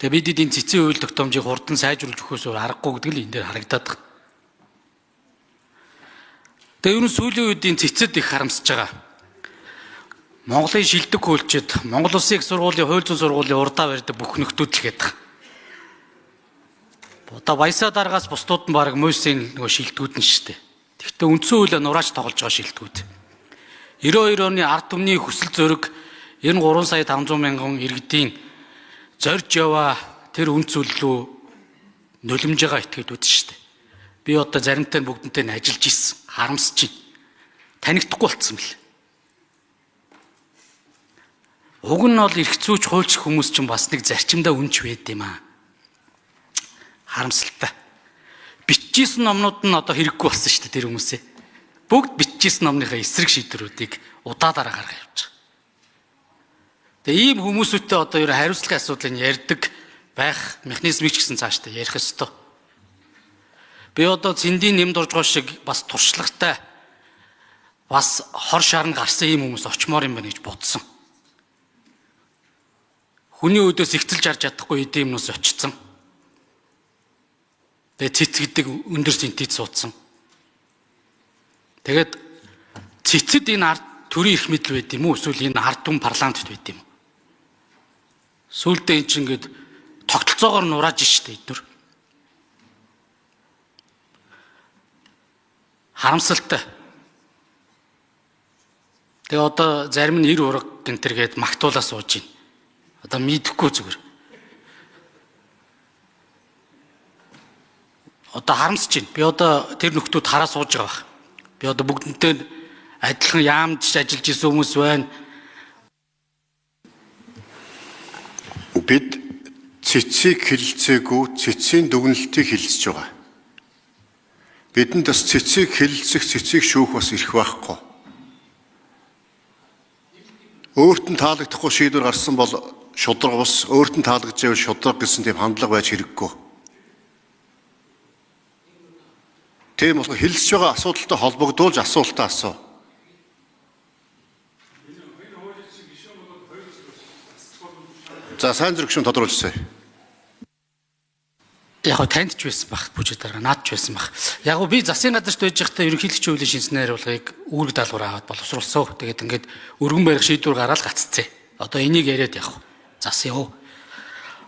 Тэгээ бид энэ цэцэн үйл тогтоомжийг хурдан сайжруулж өгөхөөс өөр аргагүй гэдэг л энэ дээр харагдаад байна. Тэгээ ер нь сүүлийн үед энэ цэцэд их харамсаж байгаа. Монголын шилдэг хуульчид, Монгол Улсын их сургуулийн хууль зүйн сургуулийн урдаа барьдаг бүх нөхдүүд л гээд байгаа. Одоо Баясаа дараагаас бусдууд нь баг мөсийн нөгөө шилдэгүүд нь шүү дээ. Гэхдээ үндсэн хуулиа нураач тоглож байгаа шилдэгүүд. 92 оны ард түмний хүсэл зориг 93 сая 500 мянган иргэдийн зорж яваа тэр үнд зүйл рүү нулимж байгаа этгээдүүд шүү дээ. Би одоо заримтай бүгдэнтэй нь ажиллаж ирсэн. Харамсаж байна. Танигдахгүй болцсон бэл. Уг нь бол эрх зүйч хуульч хүмүүс чинь бас нэг зарчимдаа үнч байд юм аа. Харамсалтай. Бичижсэн номнууд нь одоо хэрэггүй болсон шүү дээ тэр хүмүүсээ. Бүгд бичижсэн номныхаа эсрэг шийдвэрүүдийг удаа дараа гаргаж явж байгаа. Тэгээ ийм хүмүүсүүдтэй одоо ер нь хариуцлагын асуудлыг ярьдаг байх механизмыг ч гэсэн цаашдаа ярих ёстой. Би одоо цэндийн нэм дуржгоо шиг бас туршлагатай бас хор шарн гарсан ийм хүмүүс очмоор юм байна гэж бодсон. Хүний өдөөс ихцэлж харж чадахгүй эдийн юмнаас очсон. Тэгээ цэц гэдэг өндөр синтез суудсан. Тэгээд цэцэд энэ ард төрийн эрх мэдэл байд юм уу? Эсвэл энэ ард түмэн парламентд байд юм уу? Сүүлдээ энэ чинь ингээд тогтолцоогоор нурааж штэ эдгээр. Харамсалтай. Тэгээ одоо зарим нь 90 ураг гэнтэргээд магтуулаа сууж байна. Одоо мэдхгүй зүгээр. Одоо харамсаж байна. Би одоо тэр нөхдүүд хараа сууж байгаа баг. Би одоо бүгднтэй адилхан яамж ажиллаж исэн хүмүүс байна. Бид цэцгийг хэлэлцээгүй, цэцгийн дүгнэлтийг хэлэлцэж байгаа. Бидэнд бас цэцгийг хэлэлцэх, цэцгийг шүүх бас ирэх байхгүй. Өөрт нь таалагдахгүй шийдвэр гарсан бол шудраг ус, өөрт нь таалагдж байвал шудраг гэсэн тийм хандлага байж хэрэггүй. Тийм болохоор хэлэлцэж байгаа асуудалтай холбогдуулж асуултаа асуу. За сайн зэрэг шин тодруулжээ. Яг гоо танд ч байсан баг, бүжиг дараа наад ч байсан баг. Яг гоо би засгийн газарт байж байхдаа ерөнхийлөгчийн хуулийн шинжлэх хариулгыг үүрэг даалгавар аваад боловсруулсан. Тэгээд ингээд өргөн барих шийдвэр гаргаад гаццээ. Одоо энийг яриад явах. Зас яв.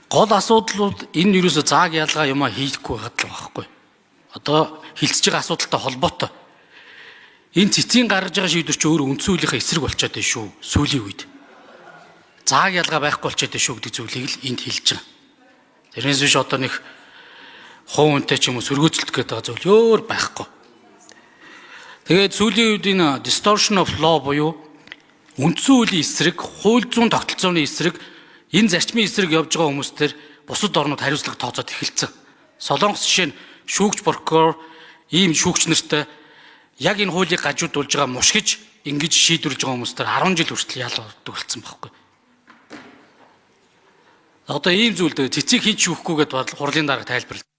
Гол асуудлууд энэ юусоо зааг ялгаа юмаа хийхгүй байгаад л байхгүй. Одоо хилцэж байгаа асуудалтай холбоотой. Энэ цэцгийн гаргаж байгаа шийдвэр чи өөр үндсүүлийнхээ эсрэг болчиход байна шүү. Сүүлийн үед. Зааг ялгаа байхгүй болчиход байна шүү гэдэг зүйлийг л энд хэлж байгаа. Тэрнээс биш одоо нэг хуу үнтэй ч юм уу сөргөөцөлдөх гэдэг байгаа зүйл өөр байхгүй. Тэгээд сүүлийн үед энэ distortion of law буюу үндсэн хуулийн эсрэг, хууль зүйн тогтолцооны эсрэг, энэ зарчмын эсрэг явж байгаа хүмүүстэр бусад орнууд хариуцлага тооцоод эхэлсэн. Солонгос жишээ нь шүүгч прокурор ийм шүүгч нартай яг энэ хуулийг гажуудуулж байгаа мушгиж ингэж шийдвэрлэж байгаа хүмүүстэр 10 жил хүртэл яалгаддаг болсон байхгүй. Одоо ийм зүйлд цэцгийг хийж шүүхгүйгээд хурлын дарга тайлбарлав.